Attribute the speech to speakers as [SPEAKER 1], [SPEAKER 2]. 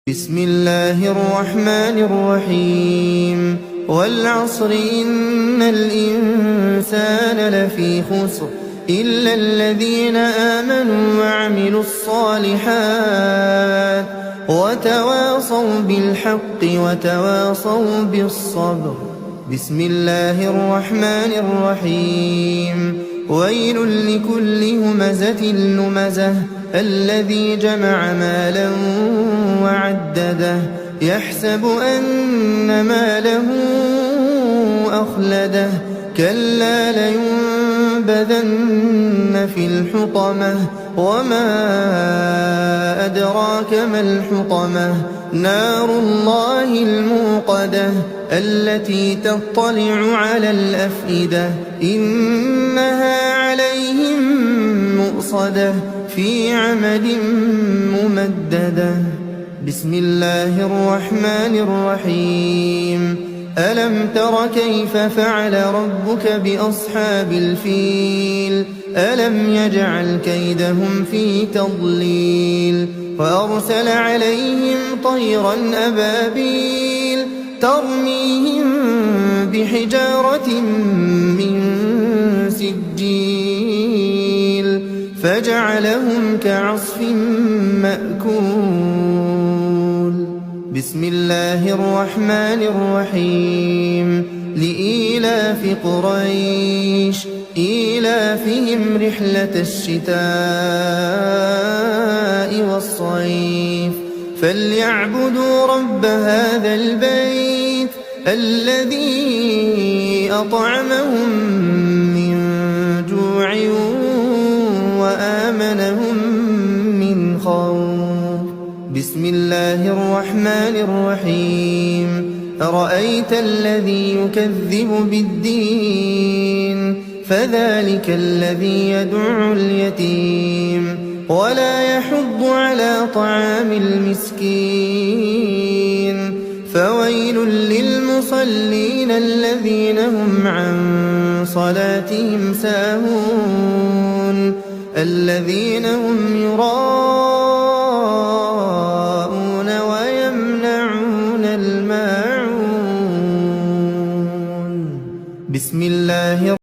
[SPEAKER 1] بسم الله الرحمن الرحيم والعصر إن الإنسان لفي خسر إلا الذين آمنوا وعملوا الصالحات وتواصوا بالحق وتواصوا بالصبر. بسم الله الرحمن الرحيم ويل لكل همزة لمزة الذي جمع مالا وعدده يحسب أن ماله أخلده كلا لينبذن في الحطمة وما أدراك ما الحطمة نار الله الموقدة التي تطلع على الأفئدة إنها عليهم مؤصدة في عمد ممددة. بسم الله الرحمن الرحيم ألم تر كيف فعل ربك بأصحاب الفيل ألم يجعل كيدهم في تضليل وأرسل عليهم طيرا أبابيل ترميهم بحجارة من سجيل فجعلهم كعصف مأكول. بسم الله الرحمن الرحيم لإيلاف قريش إيلافهم رحلة الشتاء والصيف فليعبدوا رب هذا البيت الذي أطعمهم من جوع وآمنهم من خوف. بسم الله الرحمن الرحيم أرأيت الذي يكذب بالدين فذلك الذي يدع اليتيم ولا يحض على طعام المسكين فويل للمصلين الذين هم عن صلاتهم ساهون الذين هم يراءون